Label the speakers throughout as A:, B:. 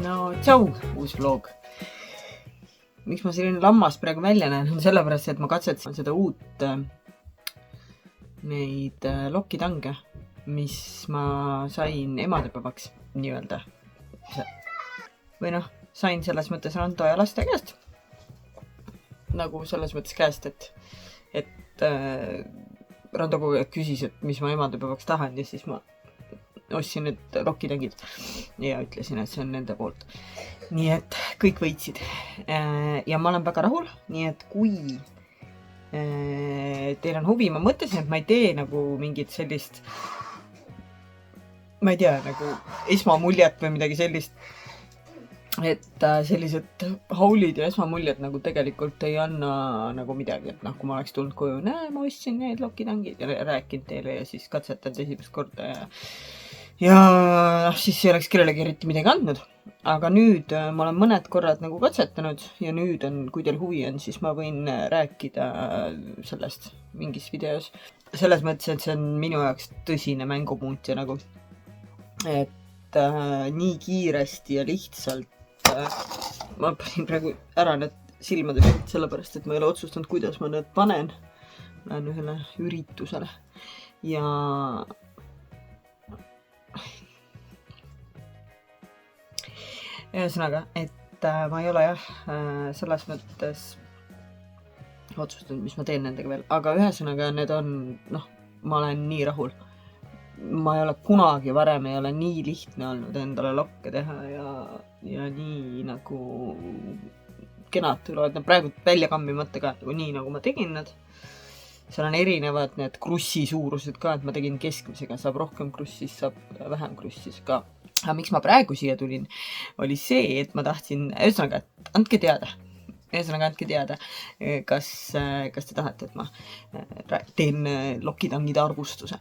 A: No tšau, uus vlog. Miks ma selline lammas praegu välja näen, on sellepärast, et ma katsetasin seda uut neid lokkitange, mis ma sain emadepäevaks nii-öelda. Või noh, sain selles mõttes Rando ja laste käest. Nagu selles mõttes käest, et Rando kogu aeg küsis, et mis ma emadepäevaks tahan ja siis ma ostsin need lokkitangid ja ütlesin, et see on nende poolt. Nii et kõik võitsid. Ja ma olen väga rahul, nii et kui teil on huvi, ma mõtlesin, et ma ei tee nagu mingit sellist, ma ei tea, nagu esmamuljet või midagi sellist, et sellised haulid ja esmamuljed nagu tegelikult ei anna nagu midagi, et noh, kui ma oleks tulnud koju, ma ostsin need lokkitangid ja rääkinud teile ja siis katsetanud esimest korda ja siis ei oleks kellelegi eriti midagi andnud. Aga nüüd ma olen mõned korrad nagu katsetanud ja nüüd on, kui teil huvi on, siis ma võin rääkida sellest mingis videos. Selles mõttes, et see on minu jaoks tõsine mängumuutja nagu. Et nii kiiresti ja lihtsalt ma panin praegu ära need silmade pealt, sellepärast, et ma ei ole otsustanud, kuidas ma need panen. Lähen ühele üritusele ja ühesõnaga, et ma ei ole selles mõttes otsustanud, mis ma teen nendega veel, aga ühesõnaga need on, ma olen nii rahul. Ma ei ole kunagi varem ei ole nii lihtne olnud endale lokke teha ja nii nagu kenad tulevad, praegu välja kammimata ka nii nagu ma tegin nad. Seal on erinevad need krussi suurused ka, et ma tegin keskmisega, saab rohkem krussis, saab vähem krussis ka. Aga miks ma praegu siia tulin, oli see, et ma tahtsin, ühesõnaga, andke teada, kas te tahate, et ma teen lokkitangide arvustuse.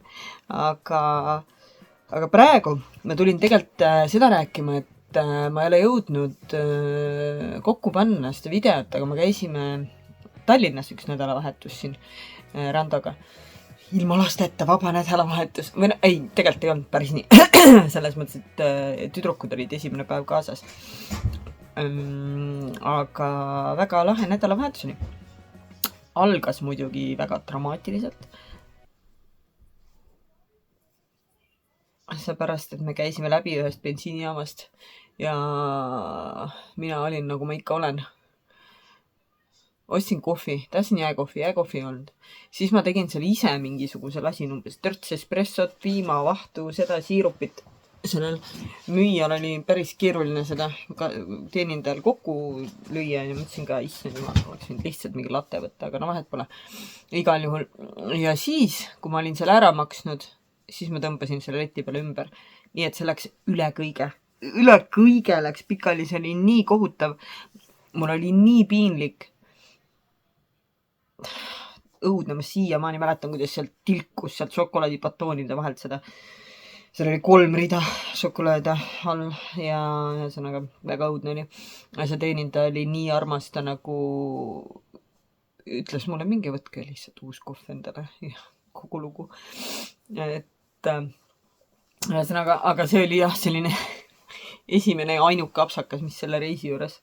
A: Aga praegu ma tulin tegelikult seda rääkima, et ma ei ole jõudnud kokku panna seda videot, aga me käisime Tallinnas üks nädalavahetus siin Randoga. Ilma lasteta vaba nädalavahetus. Või ei, tegelikult ei olnud päris nii. Selles mõttes, et tüdrukud olid esimene päev kaasas. Aga väga lahe nädalavahetuseni. Algas muidugi väga dramaatiliselt. Seepärast, et me käisime läbi ühest bensiinijaamast ja mina olin, nagu ma ikka olen. Ostsin kohvi, tahtsin jääkohvi ei olnud. Siis ma tegin seal ise mingisuguse lasin umbes törts espressot, piima, vahtu, seda siirupit. Sellel müüjal oli päris keeruline seda teenindajal kokku lüüa ja mõtlesin ka, issand jumal, oleks võinud lihtsalt mingi latte võtta, aga vahet pole. Igal juhul. Ja siis, kui ma olin selle ära maksnud, siis ma tõmbasin selle leti peale ümber. Nii et see läks üle kõige. Üle kõige läks pikali, see oli nii kohutav. Mul oli nii piinlik. Õudne, ma siiamaani mäletan, kuidas sealt tilkus sealt šokolaadipatoonide vahelt seda. Seal oli 3 rida šokolaada all ja ühesõnaga väga õudne oli. See teenindaja oli nii armas, ta nagu ütles mulle, minge võtke lihtsalt uus kohv endale ja kogu lugu. Et ühesõnaga, aga see oli jah selline esimene ja ainuke apsakas, mis selle reisi juures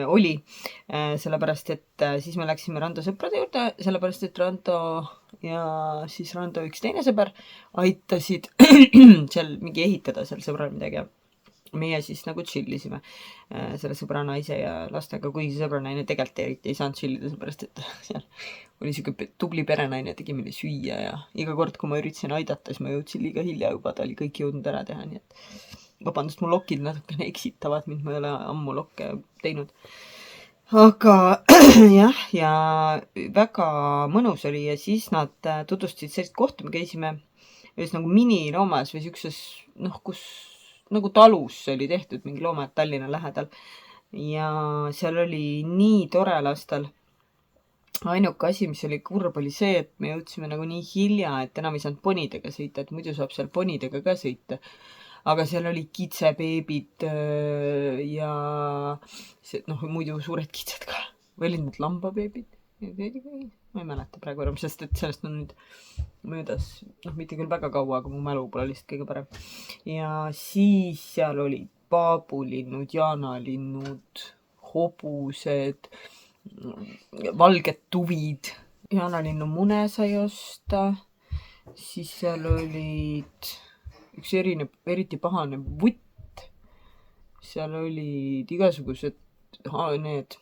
A: oli, sellepärast, et siis me läksime Rando sõprade juurde, sellepärast, et Rando ja siis Rando üks teine sõber aitasid seal mingi ehitada seal sõbral midagi ja meie siis nagu chillisime selle sõbra naise ja lastega, kuigi sõbra naine tegelikult eriti ei saanud chillida, sellepärast, et seal oli siuke tubli perenaine, tegi meile süüa ja iga kord, kui ma üritasin aidata, siis ma jõudsin liiga hilja juba, ta oli kõik jõudnud ära teha, nii et vabandust, mu lokid natukene eksitavad mind, ma ei ole ammu lokke teinud. Aga jah, ja väga mõnus oli ja siis nad tutvustasid sellist kohta, me käisime ühes nagu miniloomas või siukses, kus nagu talus oli tehtud mingi looma Tallinna lähedal. Ja seal oli nii tore lastel. Ainuke asi, mis oli kurb, oli see, et me jõudsime nagu nii hilja, et enam ei saanud ponidega sõita, et muidu saab seal ponidega ka sõita. Aga seal oli kitsebeebid ja muidu suured kitsed ka. Või olid need lambabeebid? Ma ei mäleta praegu enam, sest et sellest on nüüd möödas, mitte küll väga kaua, aga mu mälu pole lihtsalt kõige parem. Ja siis seal olid paabulinnud, jaanalinnud, hobused, valged tuvid. Jaanalinnu mune sai osta, siis seal olid üks eriti pahane vutt, seal olid igasugused need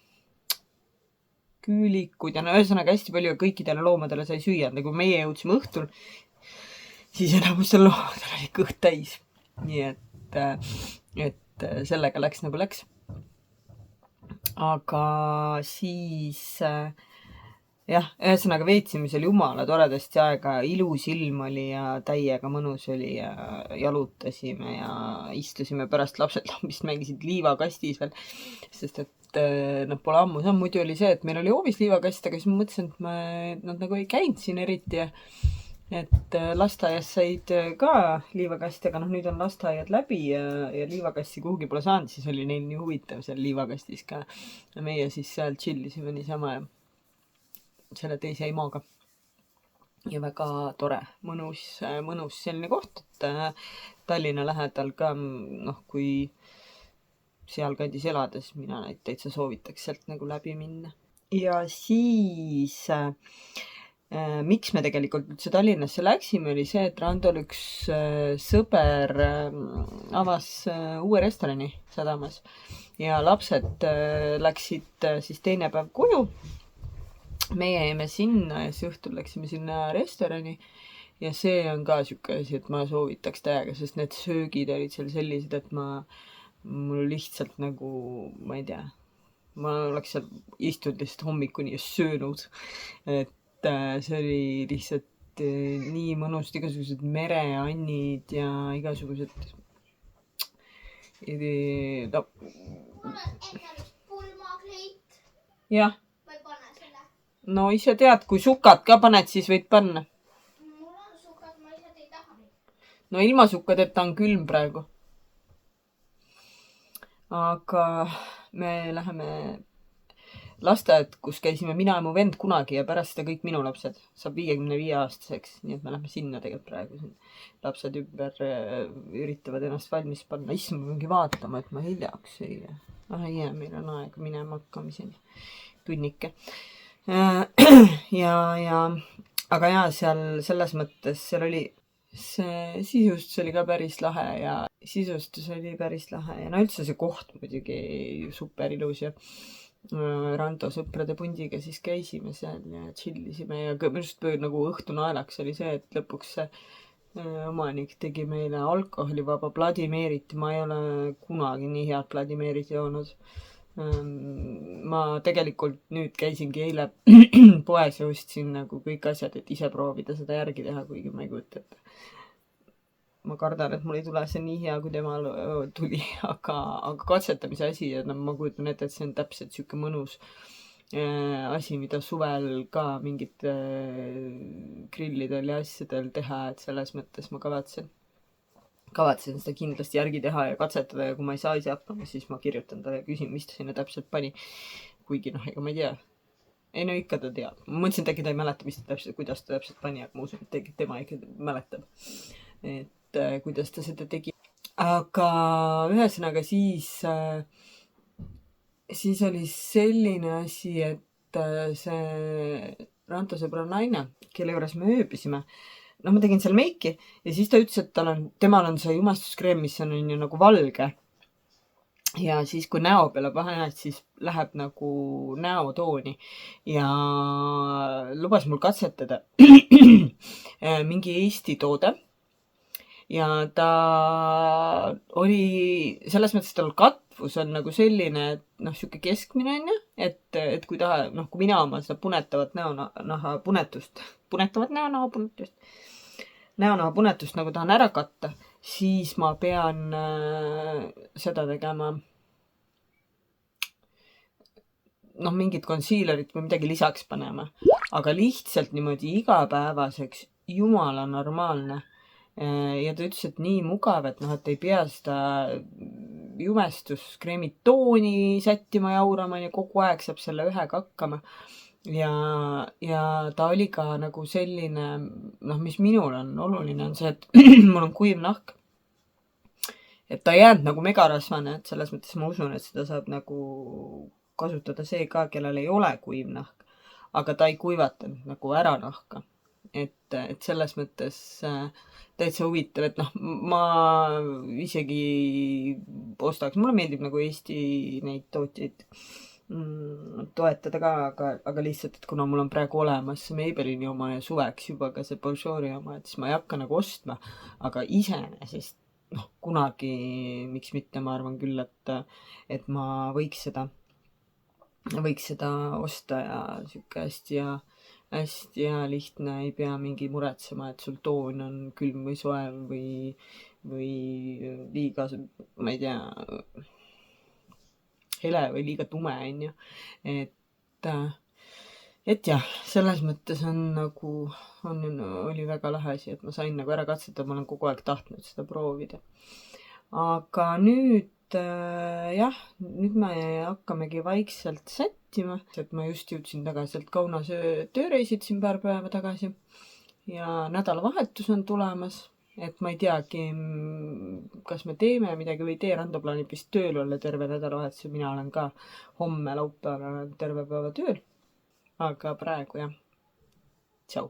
A: küülikud ja no ühesõnaga hästi palju kõikidele loomadele sai süüa. Kui meie jõudsime õhtul, siis enamustel loomadel oli kõht täis. Nii et sellega läks nagu läks. Aga siis jah, ühesõnaga veetsime seal jumala toredasti aega, ilus ilm oli ja täiega mõnus oli ja jalutasime ja istusime pärast lapsed lambist mängisid liivakastis veel, sest et pole ammu. Muidu oli see, et meil oli hoovis liivakast, aga siis ma mõtlesin, et nad nagu ei käinud siin eriti ja et lasteaias said ka liivakasti, aga nüüd on lasteaiad läbi ja liivakasti kuhugi pole saanud, siis oli neil nii huvitav seal liivakastis ka. Ja meie siis seal chillisime niisama ja selle teise imaga. Ja väga tore, mõnus selline koht, et Tallinna lähedal ka, kui sealkandis elades mina neid täitsa soovitaks sealt nagu läbi minna. Ja siis miks me tegelikult üldse Tallinnasse läksime, oli see, et Randol üks sõber avas uue restorani Sadamas ja lapsed läksid siis teine päev koju. Meie jäime sinna ja siis õhtul läksime sinna restorani ja see on ka siuke asi, et ma soovitaks täiega, sest need söögid olid seal sellised, et mul lihtsalt nagu, ma ei tea, ma oleks seal istunud lihtsalt hommikuni ja söönud, et see oli lihtsalt nii mõnus, igasugused mereannid ja igasugused jah, no ise tead, kui sukad ka paned, siis võid panna. Mul on sukad, ma ise ei taha. No ilma sukadeta on külm praegu. Aga me läheme lasteaed, kus käisime mina ja mu vend kunagi ja pärast seda kõik minu lapsed saab 55-aastaseks, nii et me lähme sinna tegelikult praegu. Lapsed ümber üritavad ennast valmis panna. Issand, ma mingi vaatama, et ma hiljaks ei jää. Meil on aega minema hakkamiseni. Tunnike. Aga jaa, seal selles mõttes seal oli see sisustus oli ka päris lahe ja no üldse see koht muidugi super ilus ja Rando sõprade pundiga siis käisime seal ja chillisime ja just nagu õhtunaelaks oli see, et lõpuks see omanik tegi meile alkoholivaba Vladimirit. Ma ei ole kunagi nii head Vladimirit joonud. Ma tegelikult nüüd käisingi eile poes ja ostsin nagu kõik asjad, et ise proovida seda järgi teha, kuigi ma ei kujuta, et ma kardan, et mul ei tule see nii hea, kui temal tuli, aga katsetamise asi ja ma kujutan ette, et see on täpselt siuke mõnus asi, mida suvel ka mingit grillidel ja asjadel teha, et selles mõttes ma kavatsen seda kindlasti järgi teha ja katsetada ja kui ma ei saa ise hakkama, siis ma kirjutan talle ja küsin, mis ta sinna täpselt pani. Kuigi ega ma ei tea. Ei no ikka ta teab. Ma mõtlesin, et äkki ta ei mäleta, kuidas ta täpselt pani, aga ma usun, et tema ikka mäletab, et kuidas ta seda tegi. Aga ühesõnaga siis oli selline asi, et see Ranto sõbra naine, kelle juures me ööbisime, ma tegin seal meiki ja siis ta ütles, et temal on see jumestuskreem, mis on ju nagu valge. Ja siis kui näo peale paned, siis läheb nagu näotooni ja lubas mul katsetada mingi Eesti toode. Ja ta oli, selles mõttes tal katvus on nagu selline, et siuke keskmine on ju, et kui mina oma seda punetavat näonahapunetust nagu tahan ära katta, siis ma pean seda tegema mingit concealerit või midagi lisaks panema. Aga lihtsalt niimoodi igapäevaseks jumala normaalne. Ja ta ütles, et nii mugav, et ei pea seda jumestuskreemi tooni sättima jaurama ja kogu aeg saab selle ühega hakkama. Ja ta oli ka nagu selline, mis minul on oluline, on see, et mul on kuiv nahk. et ta ei jäänud nagu megarasvane, et selles mõttes ma usun, et seda saab nagu kasutada see ka, kellel ei ole kuiv nahk, aga ta ei kuivatanud nagu ära nahka. Et selles mõttes täitsa huvitav, et noh, ma isegi ostaks, mulle meeldib nagu Eesti neid tootjaid toetada ka, aga lihtsalt, et kuna mul on praegu olemas see Maybellini oma ja suveks juba ka see Bonjouri oma, et siis ma ei hakka nagu ostma, aga iseenesest noh, kunagi, miks mitte, ma arvan küll, et ma võiks seda osta ja sihuke hästi ja lihtne, ei pea mingi muretsema, et sul toon on külm või soe või liiga, ma ei tea, hele või liiga tume, onju. Et jah, selles mõttes oli väga lahe asi, et ma sain nagu ära katsetada, ma olen kogu aeg tahtnud seda proovida. Aga nüüd nüüd me hakkamegi vaikselt sättima, et ma just jõudsin tagasi sealt Kaunas tööreisid siin paar päeva tagasi ja nädalavahetus on tulemas, et ma ei teagi, kas me teeme midagi või ei tee. Rando plaanib vist tööl olla terve nädalavahetus ja mina olen ka homme laupäeval terve päeva tööl. Aga praegu jah, tšau.